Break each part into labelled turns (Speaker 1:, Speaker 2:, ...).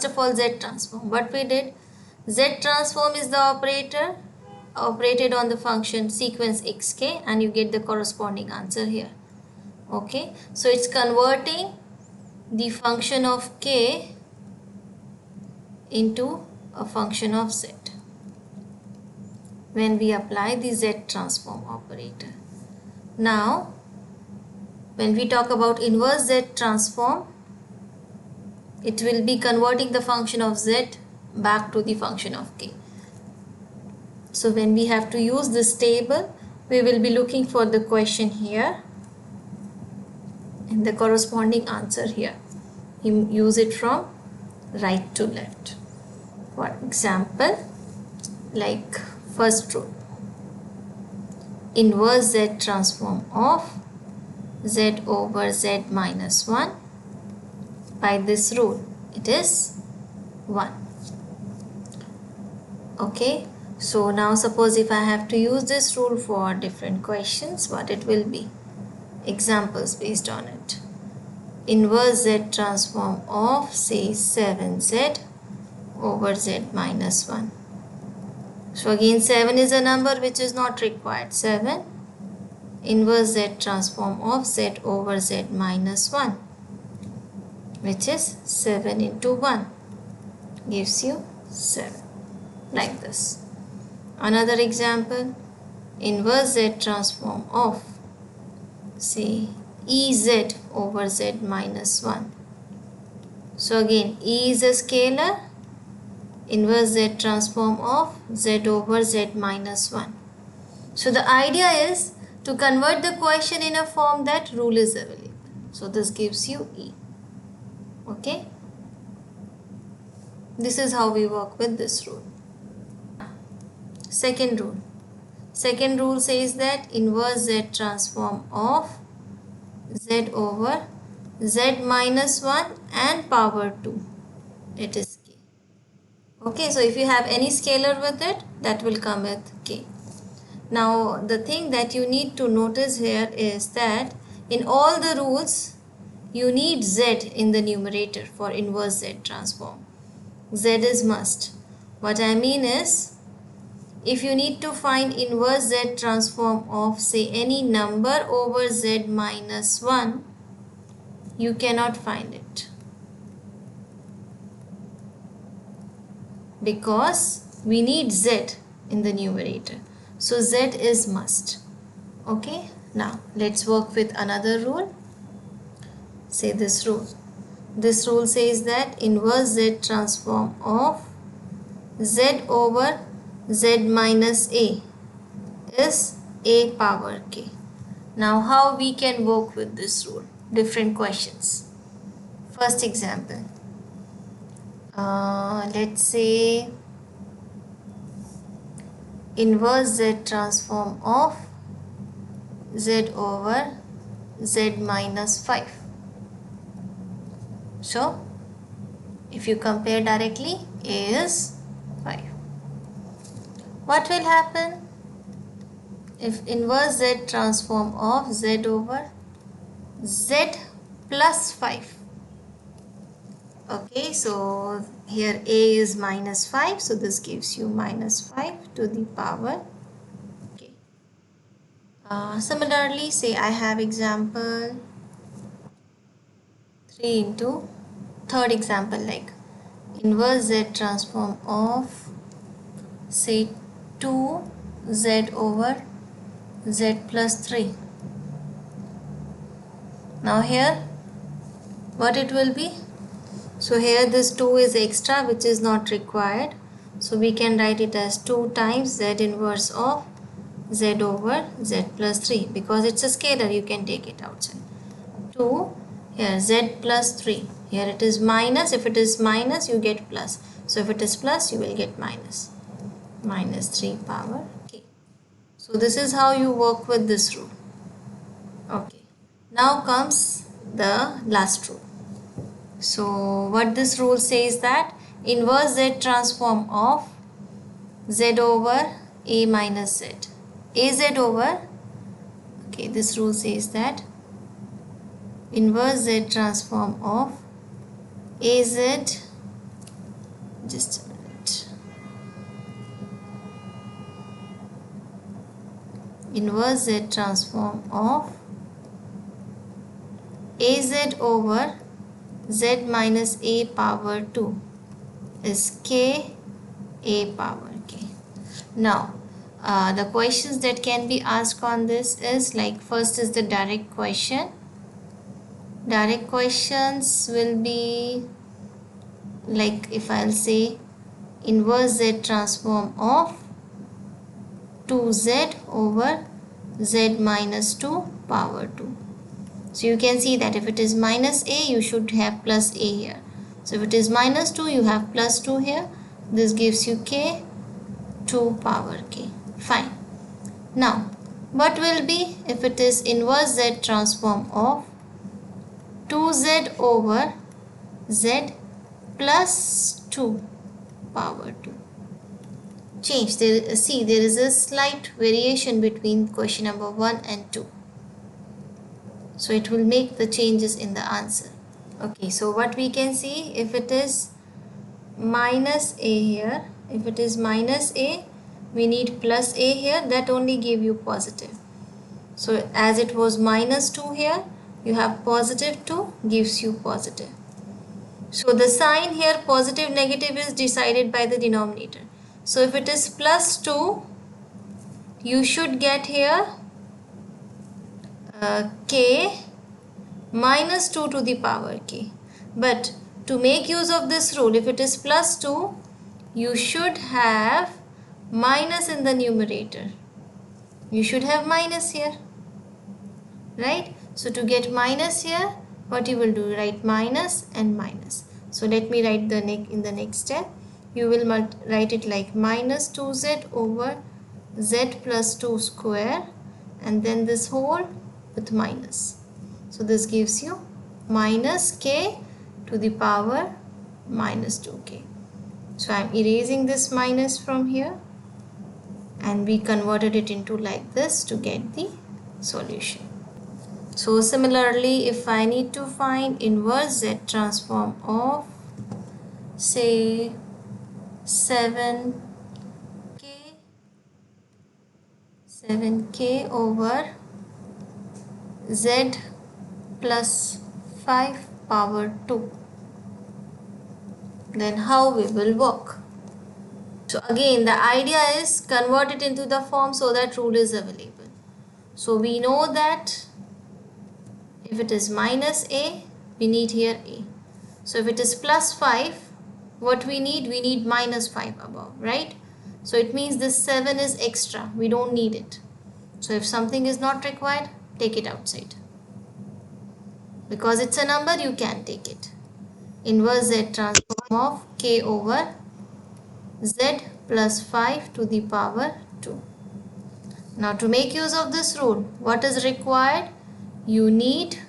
Speaker 1: of all Z transform. What we did, Z transform is the operator operated on the function sequence xk, and you get the corresponding answer here. Okay, so it's converting the function of k into a function of z when we apply the Z transform operator. Now, when we talk about inverse Z transform, it will be converting the function of z back to the function of k. So when we have to use this table, we will be looking for the question here and the corresponding answer here. You use it from right to left. For example, like first rule, inverse Z transform of z over z minus 1. By this rule, it is 1. Okay, so now suppose if I have to use this rule for different questions, what it will be? Examples based on it. Inverse Z transform of, say, 7z over z minus 1. So again, 7 is a number which is not required. 7 inverse Z transform of z over z minus 1, which is 7 into 1 gives you 7, like this. Another example, inverse Z transform of, say, Ez over z minus 1. So again, E is a scalar, inverse Z transform of z over z minus 1. So the idea is to convert the question in a form that rule is available. So this gives you E. Okay, this is how we work with this rule. Second rule says that inverse Z transform of z over z minus 1 and power 2, it is k. Okay, so if you have any scalar with it, that will come with k. Now the thing that you need to notice here is that in all the rules, you need z in the numerator for inverse Z transform. Z is must. What I mean is, if you need to find inverse Z transform of, say, any number over z minus 1, you cannot find it, because we need z in the numerator. So z is must. Okay, now let's work with another rule. Say this rule. This rule says that inverse Z transform of z over z minus a is a power k. Now how we can work with this rule? Different questions. First example. Let's say inverse Z transform of z over z minus 5. So if you compare directly, a is 5. What will happen if inverse Z transform of z over z plus 5? Okay, so here a is minus 5, so this gives you minus 5 to the power k. Similarly, say I have example 3 into third example, like inverse Z transform of, say, 2z over z plus 3. Now here what it will be? So here this 2 is extra, which is not required. So we can write it as 2 times z inverse of z over z plus 3, because it's a scalar, you can take it outside. 2, here z plus 3. Here it is minus. If it is minus, you get plus. So if it is plus, you will get minus. Minus 3 power k. So this is how you work with this rule. Okay. Now comes the last rule. So what this rule says that inverse Z transform of z over a minus z. Az over, okay, this rule says that inverse Z transform of az just a minute. Inverse Z transform of AZ over Z minus A power 2 is K A power K. Now, the questions that can be asked on this is like, first is the direct question. Direct questions will be like, if I'll say inverse Z transform of 2Z over Z minus 2 power 2. So you can see that if it is minus A, you should have plus A here. So if it is minus 2, you have plus 2 here. This gives you K 2 power K. Fine. Now, what will be if it is inverse Z transform of 2Z over Z plus 2 power 2? Change. See, there is a slight variation between question number 1 and 2. So it will make the changes in the answer. Okay, so what we can see, if it is minus A here, if it is minus A, we need plus A here, that only give you positive. So as it was minus 2 here, you have positive 2 gives you positive. So the sign here, positive negative, is decided by the denominator. So if it is plus 2, you should get here K minus 2 to the power K. But to make use of this rule, if it is plus 2, you should have minus in the numerator. You should have minus here, right? So to get minus here, what you will do, write minus and minus. So let me write in the next step. You will write it like minus 2Z over Z plus 2 square, and then this whole with minus. So this gives you minus K to the power minus 2K. So I am erasing this minus from here, and we converted it into like this to get the solution. So similarly, if I need to find inverse Z transform of, say, 7K over Z plus 5 power 2, then how we will work? So again, the idea is convert it into the form so that rule is available. So we know that if it is minus A, we need here A. So if it is plus 5, what we need minus 5 above, right? So it means this 7 is extra, we don't need it. So if something is not required, take it outside. Because it's a number, you can take it. Inverse Z transform of K over Z plus 5 to the power 2. Now to make use of this rule, what is required? You need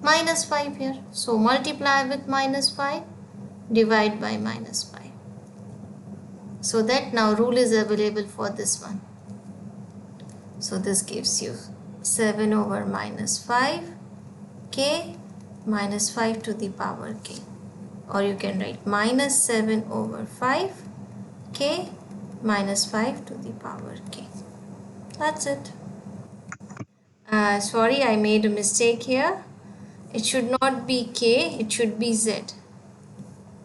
Speaker 1: minus 5 here. So multiply with minus 5, divide by minus 5. So that now rule is available for this one. So this gives you 7 over minus 5 K minus 5 to the power K. Or you can write minus 7 over 5 K minus 5 to the power K. That's it. Sorry, I made a mistake here. It should not be K, it should be Z.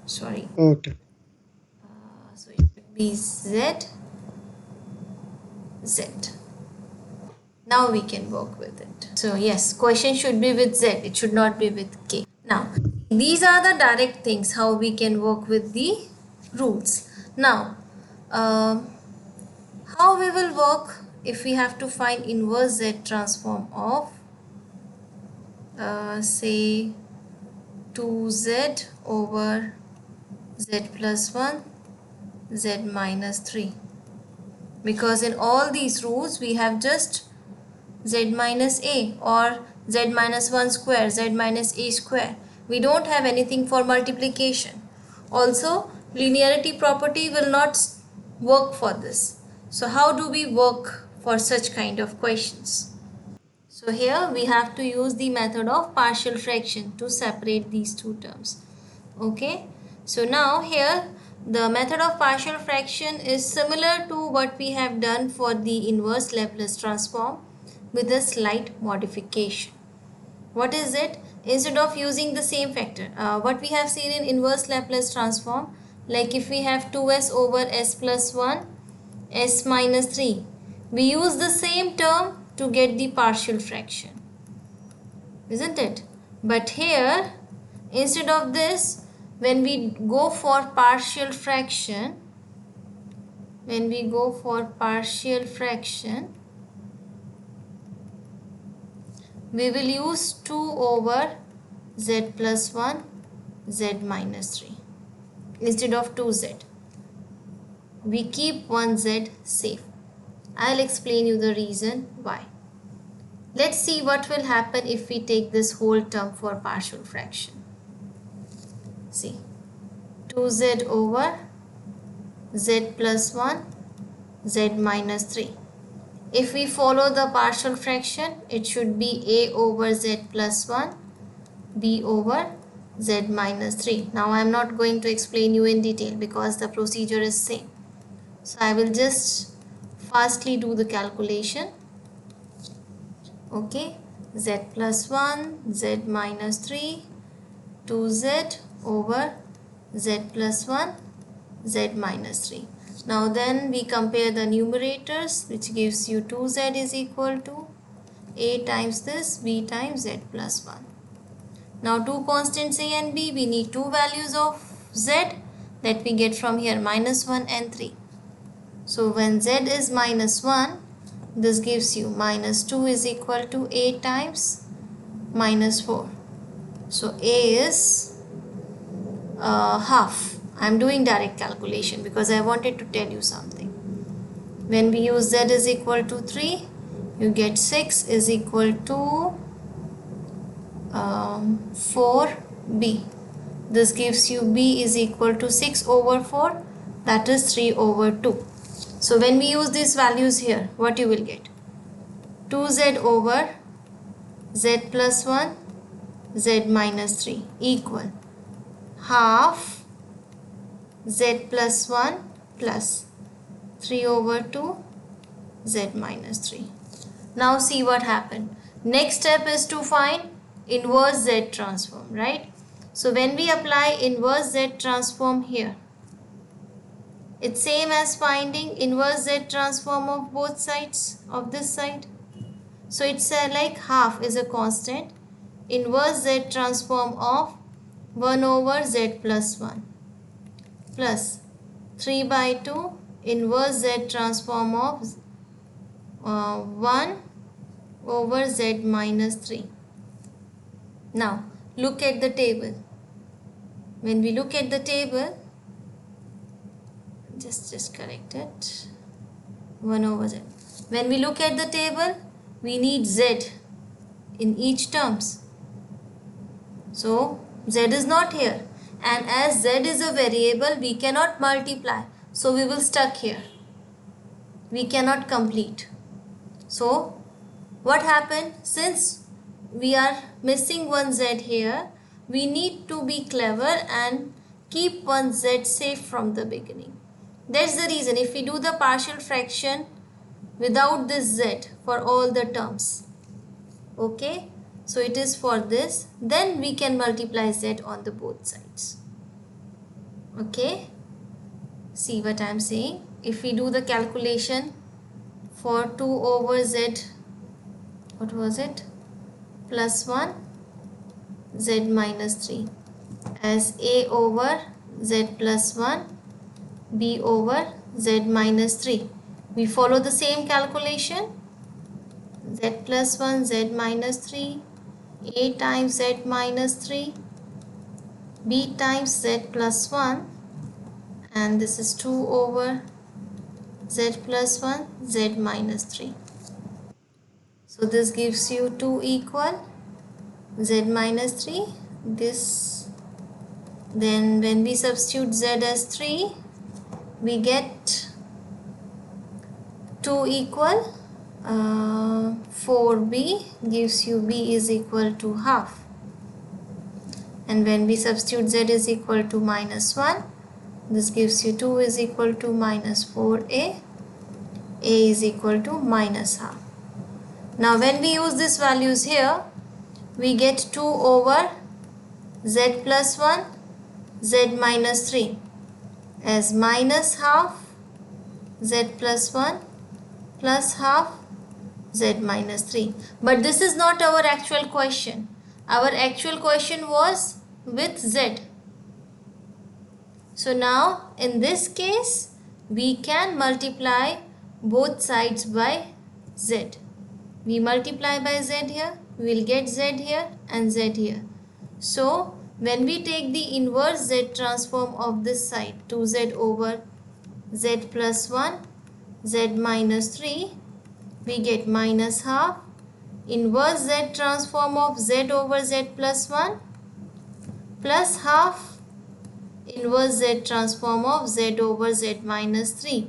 Speaker 1: Sorry.
Speaker 2: Okay.
Speaker 1: So it should be Z. Now we can work with it. So yes, question should be with Z, it should not be with K. Now, these are the direct things how we can work with the rules. Now, how we will work if we have to find inverse Z transform of say 2Z over Z plus 1 Z minus 3, because in all these rules we have just Z minus A or Z minus 1 square, Z minus A square. We don't have anything for multiplication. Also, linearity property will not work for this. So how do we work for such kind of questions? So here we have to use the method of partial fraction to separate these two terms. Okay. So now here the method of partial fraction is similar to what we have done for the inverse Laplace transform with a slight modification. What is it? Instead of using the same factor, what we have seen in inverse Laplace transform, like if we have 2s over s plus 1, s minus 3, we use the same term to get the partial fraction, isn't it? But here, instead of this, when we go for partial fraction, we will use 2 over z plus 1, z minus 3 instead of 2z. We keep 1z safe. I'll explain you the reason why. Let's see what will happen if we take this whole term for partial fraction. See, 2z over z plus 1, z minus 3. If we follow the partial fraction, it should be a over z plus 1, b over z minus 3. Now I am not going to explain you in detail because the procedure is same. So I will just fastly do the calculation. Okay, z plus 1, z minus 3, 2z over z plus 1, z minus 3. Now then we compare the numerators, which gives you 2z is equal to a times this, b times z plus 1. Now two constants a and b, we need two values of z that we get from here, minus 1 and 3. So when z is minus 1, this gives you minus 2 is equal to a times minus 4. So a is half. I am doing direct calculation because I wanted to tell you something. When we use z is equal to 3, you get 6 is equal to 4b. This gives you b is equal to 6 over 4, that is 3 over 2. So when we use these values here, what you will get? 2z over z plus 1, z minus 3 equal half z plus 1 plus 3 over 2 z minus 3. Now see what happened. Next step is to find inverse z transform, right? So when we apply inverse z transform here, it's same as finding inverse z transform of both sides of this side. So it's like half is a constant, inverse z transform of 1 over z plus 1 plus 3 by 2 inverse z transform of 1 over z minus 3. Now look at the table. When we look at the table, just correct it, 1 over z. When we look at the table, we need z in each terms. So z is not here, and as z is a variable, we cannot multiply, so we will stuck here. We cannot complete. So what happened? Since we are missing one z here, we need to be clever and keep one z safe from the beginning. That's the reason if we do the partial fraction without this z for all the terms, okay, so it is for this, then we can multiply z on the both sides. Okay, see what I am saying. If we do the calculation for 2 over z, what was it, plus 1 z minus 3 as a over z plus 1, b over z minus 3. We follow the same calculation, z plus 1, z minus 3, a times z minus 3, b times z plus 1, and this is 2 over z plus 1, z minus 3. So this gives you 2 equal z minus 3. This, then when we substitute z as 3, we get 2 equal 4b, gives you b is equal to half. And when we substitute z is equal to minus 1, this gives you 2 is equal to minus 4a. A is equal to minus half. Now when we use these values here, we get 2 over z plus 1, z minus 3 as minus half z plus 1 plus half z minus 3. But this is not our actual question. Our actual question was with z. So now in this case, we can multiply both sides by z. We multiply by z here, we will get z here and z here. So when we take the inverse z transform of this side, 2z over z plus 1, z minus 3, we get minus half inverse z transform of z over z plus 1 plus half inverse z transform of z over z minus 3.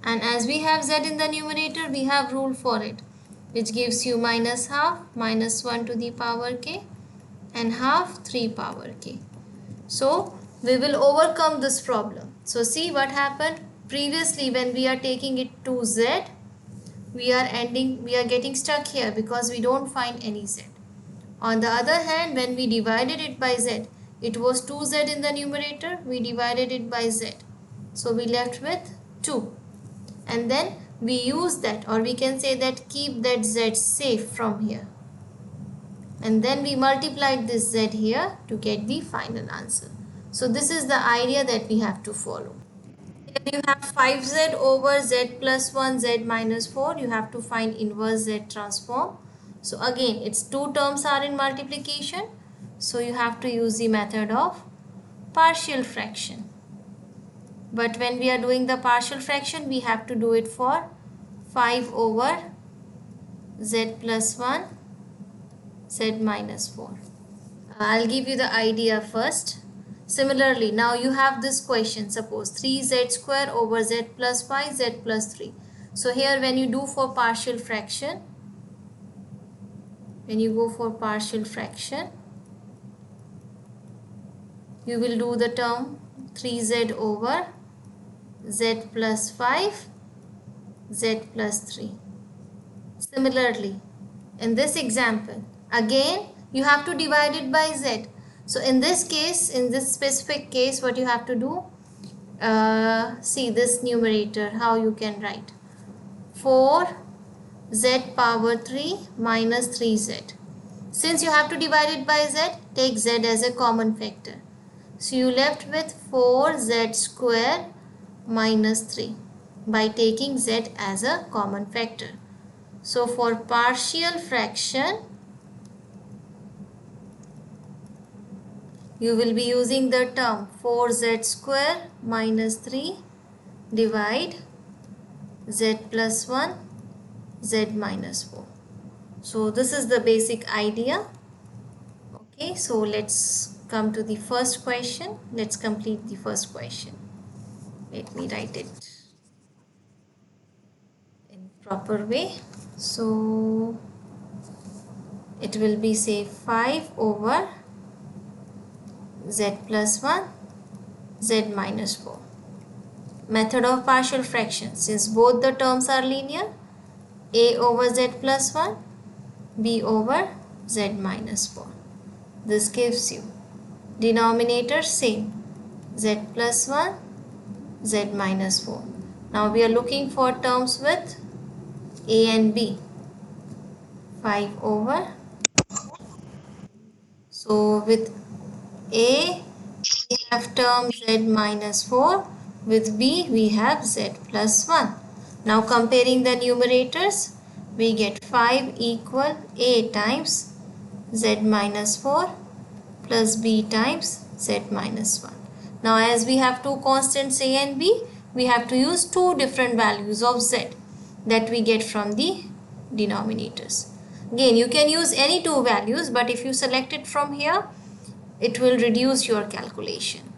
Speaker 1: And as we have z in the numerator, we have rule for it, which gives you minus half minus 1 to the power k and half 3 power k. So we will overcome this problem. So see what happened previously. When we are taking it to z, we are getting stuck here because we don't find any z. On the other hand, when we divided it by z, it was 2z in the numerator, we divided it by z. So we left with 2. And then we use that, or we can say that keep that z safe from here. And then we multiplied this z here to get the final answer. So this is the idea that we have to follow. Here you have 5z over z plus 1 z minus 4. You have to find inverse z transform. So again, its two terms are in multiplication. So you have to use the method of partial fraction. But when we are doing the partial fraction, we have to do it for 5 over z plus 1 z minus 4. I'll give you the idea first. Similarly, now you have this question. Suppose 3z square over z plus 5 z plus 3. So here when you do for partial fraction, you will do the term 3z over z plus 5 z plus 3. Similarly, in this example, again you have to divide it by z. So in this case, in this specific case, what you have to do, see this numerator, how you can write 4z power 3 minus 3z. Since you have to divide it by z, take z as a common factor. So you left with 4z square minus 3 by taking z as a common factor. So for partial fraction, you will be using the term 4z square minus 3 divide z plus 1 z minus 4. So this is the basic idea. Okay, so let's come to the first question. Let's complete the first question. Let me write it in proper way. So it will be, say, 5 over z plus 1 z minus 4. Method of partial fraction. Since both the terms are linear, a over z plus 1, b over z minus 4. This gives you denominator same, z plus 1 z minus 4. Now we are looking for terms with a and b. 5 over. So with a we have term z minus 4. With b we have z plus 1. Now comparing the numerators, we get 5 equal a times z minus 4 plus b times z minus 1. Now as we have two constants a and b, we have to use two different values of z that we get from the denominators. Again, you can use any two values, but if you select it from here, it will reduce your calculation.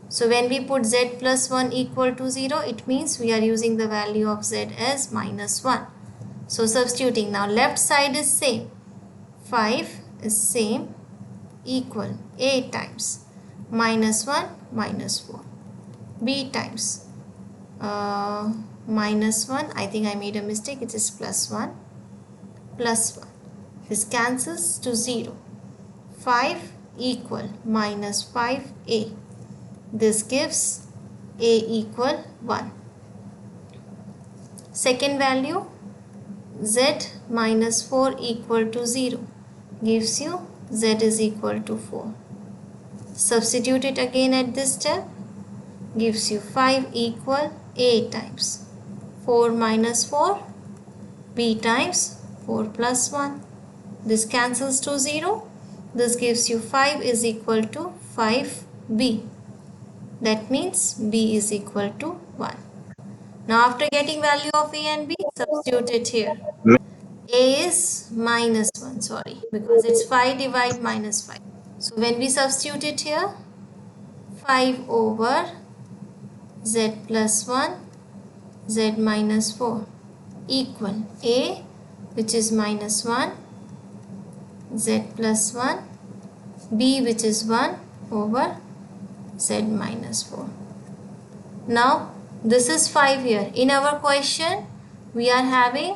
Speaker 1: So when we put z plus 1 equal to 0, it means we are using the value of z as minus 1. So substituting, now left side is same, 5 is same, equal A times minus 1 minus 4, B times minus 1, I think I made a mistake, it is plus 1 plus 1. This cancels to 0. 5 equal minus 5A. This gives A equal 1. Second value, Z minus 4 equal to 0 gives you Z is equal to 4. Substitute it again at this step, gives you 5 equal A times 4 minus 4, B times 4 plus 1. This cancels to 0. This gives you 5 is equal to 5B. That means B is equal to 1. Now after getting value of A and B, substitute it here. A is minus 1, sorry, because it's 5 divide minus 5. So when we substitute it here, 5 over Z plus 1, Z minus 4 equal A, which is minus 1, Z plus 1, B, which is 1 over Z minus 4. Now this is 5 here. In our question we are having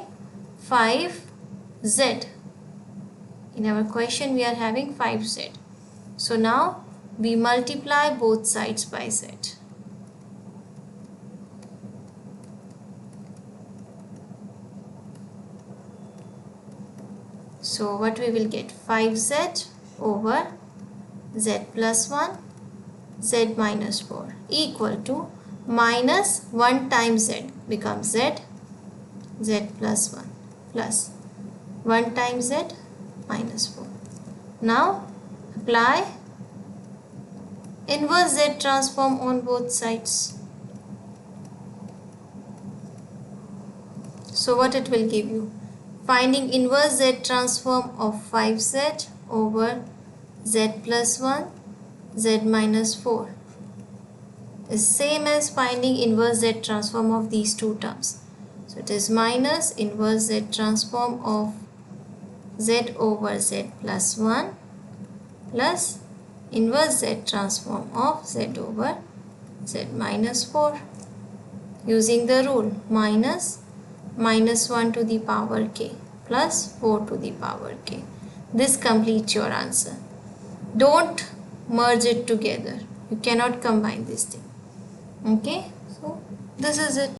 Speaker 1: 5Z. In our question we are having 5Z. So now we multiply both sides by Z. So what we will get, 5Z over Z plus 1, Z minus 4 equal to minus 1 times Z becomes Z, Z plus 1 plus 1 times Z minus 4. Now apply inverse Z transform on both sides. So what it will give you? Finding inverse Z transform of 5Z over Z plus 1, Z minus 4 is same as finding inverse Z transform of these two terms. So it is minus inverse Z transform of Z over Z plus 1 plus inverse Z transform of Z over Z minus 4. Using the rule minus 1 to the power k plus 4 to the power k. This completes your answer. Don't merge it together. You cannot combine this thing. Okay, so this is it.